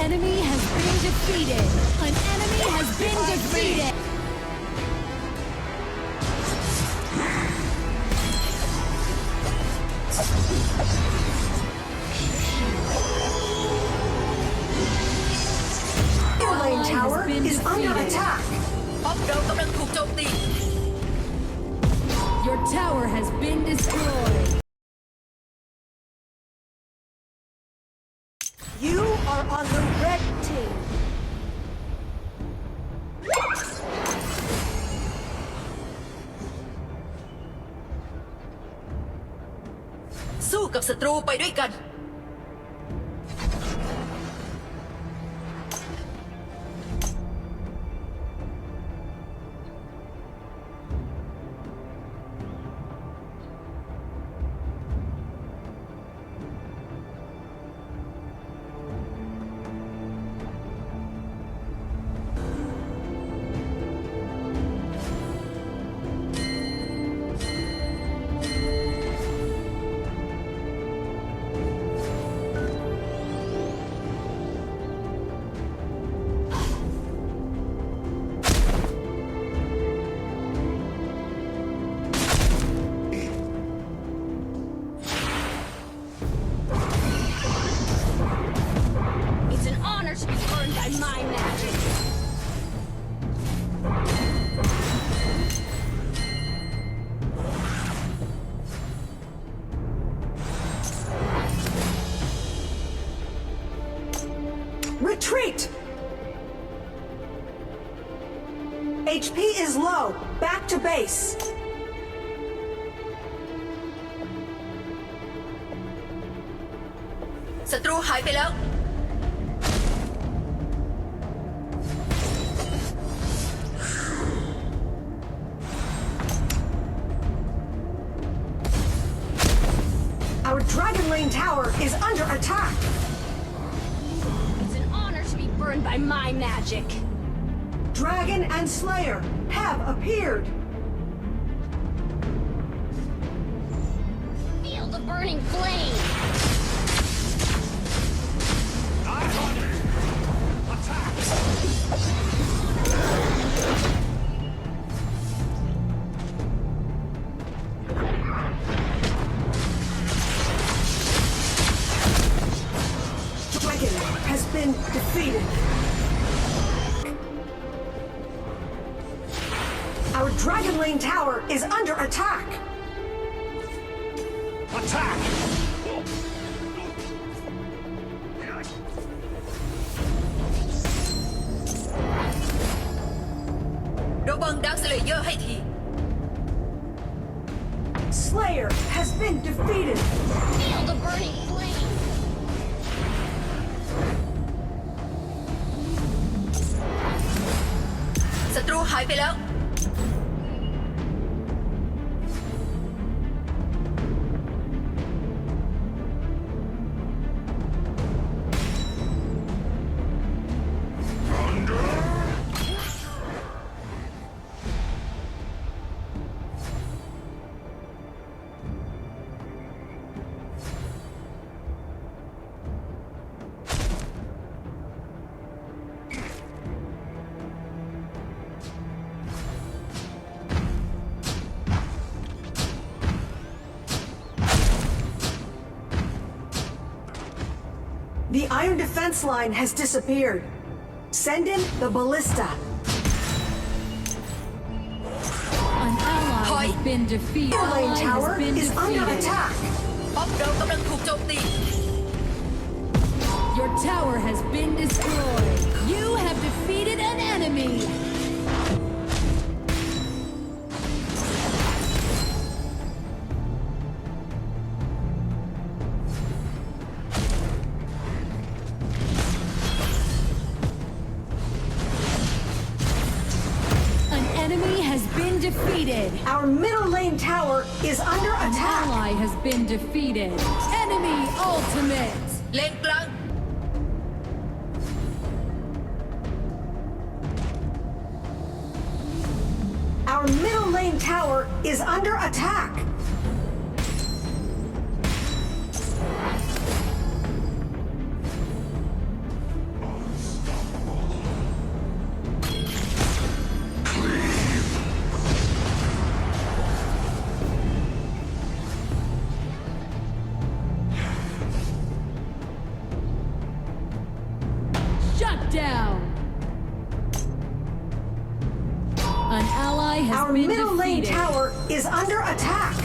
enemy has been defeated. An enemy has been defeated. Your lane tower is under attack. ป้อมเรากำลังถูกโจมตี Your tower has been destroyed. You are on the red team. สู้กับศัตรูไปด้วยกัน It's an honor to be burned by my magic. Retreat! HP is low. Back to base.ศัตรูหายไปแล้ว Our Dragon Lane tower is under attack. It's an honor to be burned by my magic. Dragon and Slayer have appeared. Feel the burning flame. Dragon has been defeated. Our Dragon Lane tower is under attack. Attack! ระวังดักสเลเยอร์ให้ที Slayer has been defeated. Feel the burning flame. ศัตรูหายไปแล้ว The iron defense line has disappeared. Send in the ballista. An ally has been defeated. Your lane Ally tower has been is under defeated. attack. ป้อมเรากำลังถูกโจมตี Your tower has been destroyed. You have defeated an enemy. An enemy has been defeated. Our middle lane tower is under An attack. ally has been defeated. Enemy ultimate. เลนกลาง Our middle lane tower is under attack. down. An ally has Our been middle lane defeated. tower is under attack.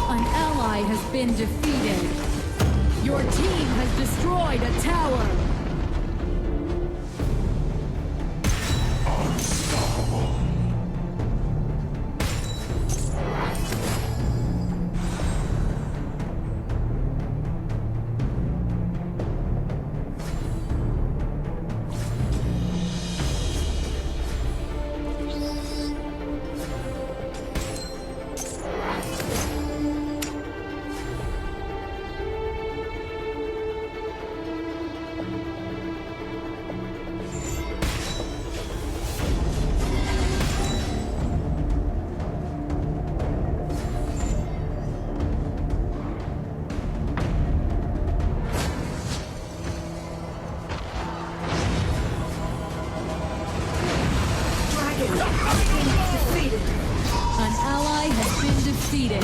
An ally has been defeated. Your team has destroyed a tower. Dragon has been defeated. An ally has been defeated.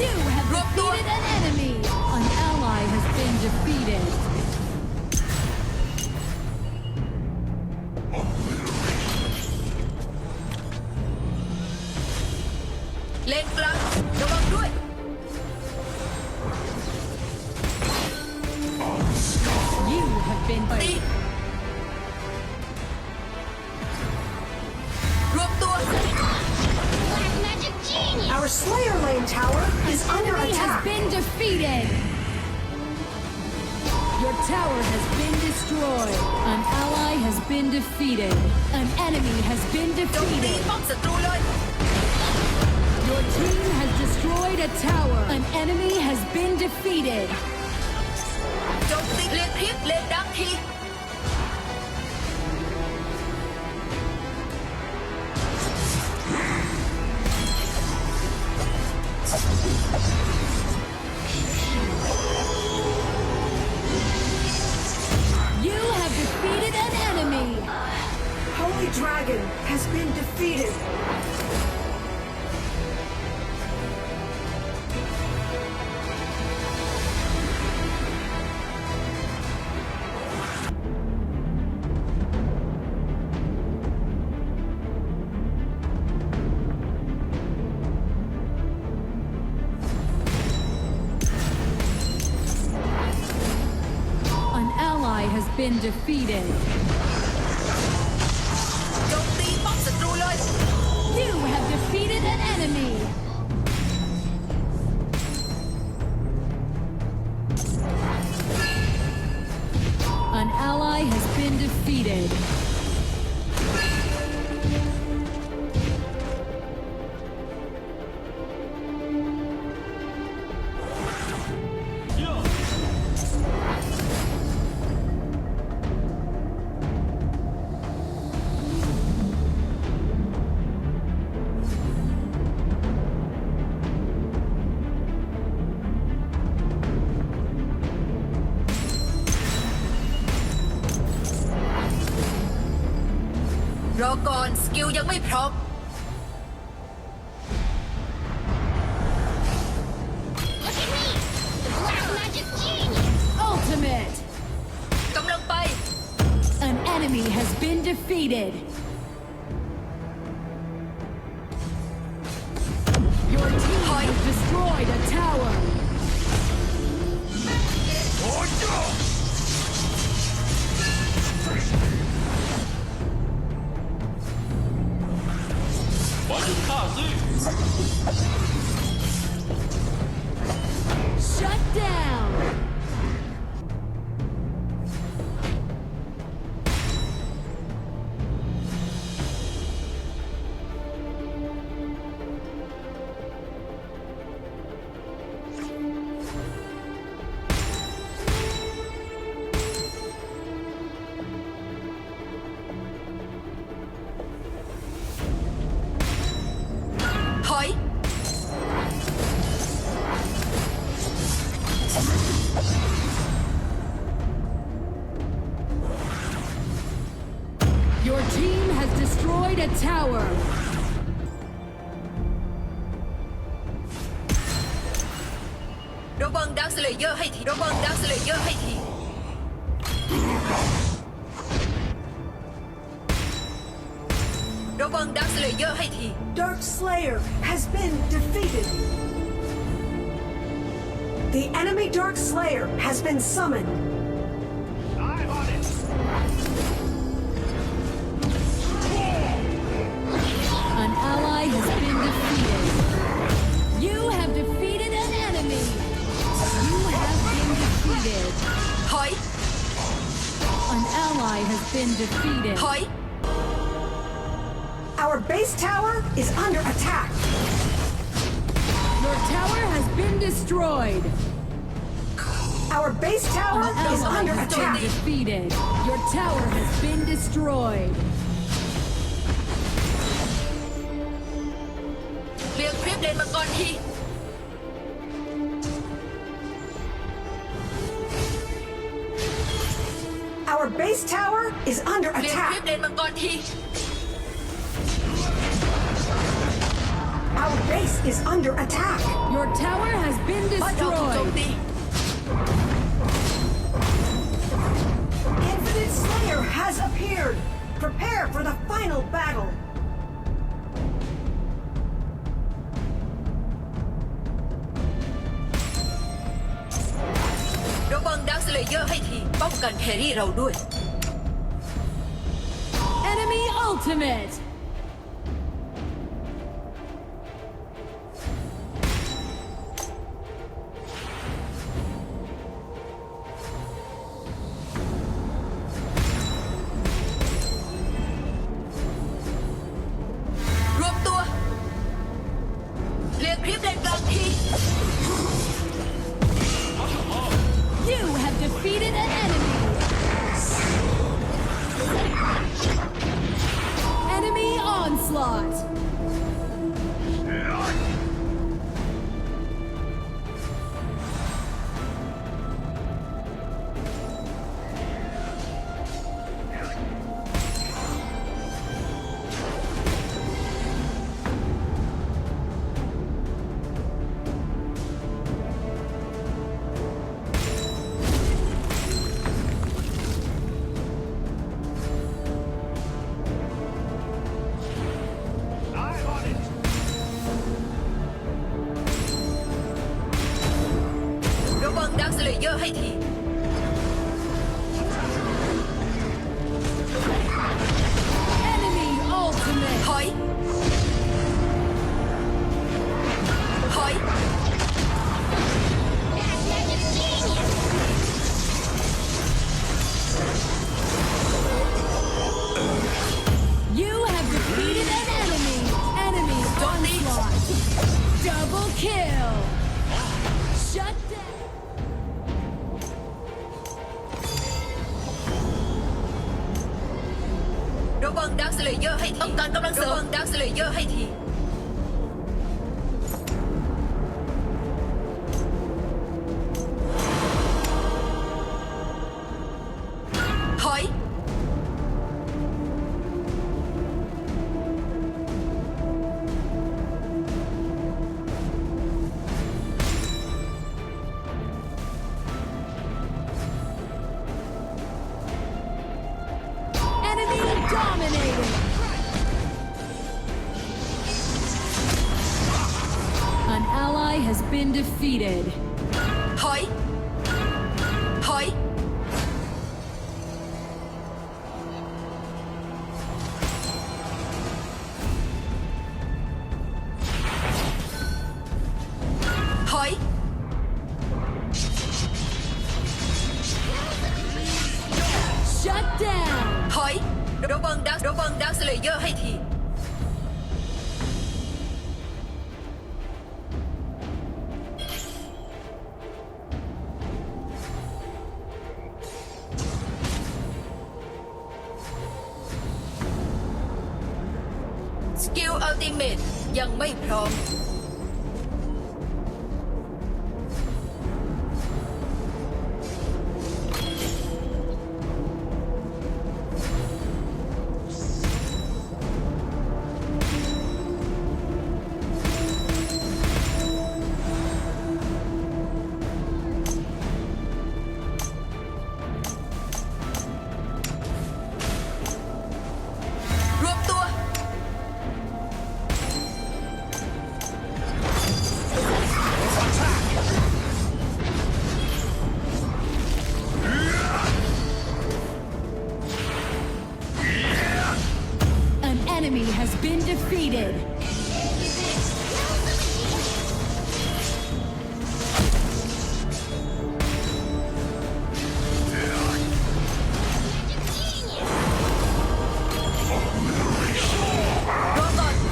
You have defeated an enemy. An ally has been defeated.เลนกลางระวังด้วย You have been ตี รวมตัว Our Slayer lane tower is under enemy has attack. been defeated. Your tower has been destroyed. An ally has been defeated. An enemy has been โจมตี defeated. ป้อมศัตรูเลย Your team has destroyed a tower. An enemy has been defeated. โจมตีเลนพริบเลนดังที You have defeated an enemy. Holy Dragon has been defeated. An ally has been defeated. โจมตีป้อมศัตรูเลย You have defeated an enemy. An ally has been defeated.รอก่อนสกิลยังไม่พร้อม Ultimate. กำลังไป An enemy has been defeated. Your team has destroyed a tower. Shut down. Your team has destroyed a tower. ระวังดาร์คสเลเยอร์ให้ทีระวังดาร์คสเลเยอร์ให้ทีระวังดาร์คสเลเยอร์ให้ที Dark Slayer has been defeated. The enemy Dark Slayer has been summoned. I'm on it. An ally has been defeated. You have defeated an enemy. You have been defeated. ถอย An ally has been defeated. ถอย Our base tower is under attack. Your tower has been destroyed. Our base tower An is ally under has been attack. defeated. Your tower has been destroyed. เคลียร์คลิปเลนมังกรที Our base tower is under เคลียร์คลิป attack. เลนมังกรที Our base is under attack. Your tower has been บ้านเราถูกโจม destroyed. ตี Infinite Slayer has appeared. Prepare for the final battle. ระวังดาร์คสเลเยอร์ให้ทีป้องกันแครี่เราด้วย Enemy ultimate.รวมตัวเคลียร์คลิปเลนกลางที You have defeated an enemy. Enemy onslaught. I'm on it. ระวังดาร์คสเลเยอร์ให้ที Enemy ultimate. ถอยถอย You have defeated an enemy. Enemy onslaught. Double kill. Shut down. ระวังดาร์คสเลเยอร์ให้ทีต้องการกำลังเสริมระวังดาร์คสเลเยอร์ให้ทีถอย Enemy dominated. An ally has been defeated. ถอย ถอย ถอย Shut down. ถอย ระวังดาร์คสเลเยอร์ให้ที สกิลอัลติเมทยังไม่พร้อม ร defeated.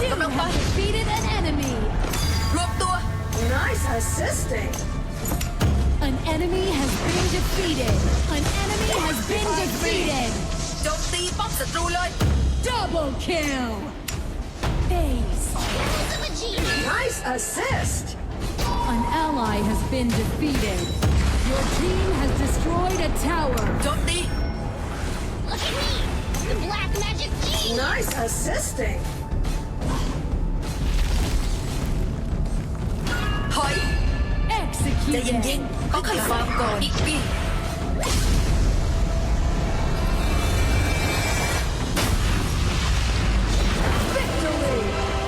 You have defeated an enemy. รวมตัว Nice assisting. An enemy has been defeated. An enemy has been defeated. โจมตีป้อมศัตรูเลย Double kill. Ace. Nice assist. An ally has been defeated. Your team has destroyed a tower. โจมตี Look at me! The black magic gene! Nice assisting. ถอยใจเย็น Executed. ๆต้องขัดฟาร์มก่อนอีกปี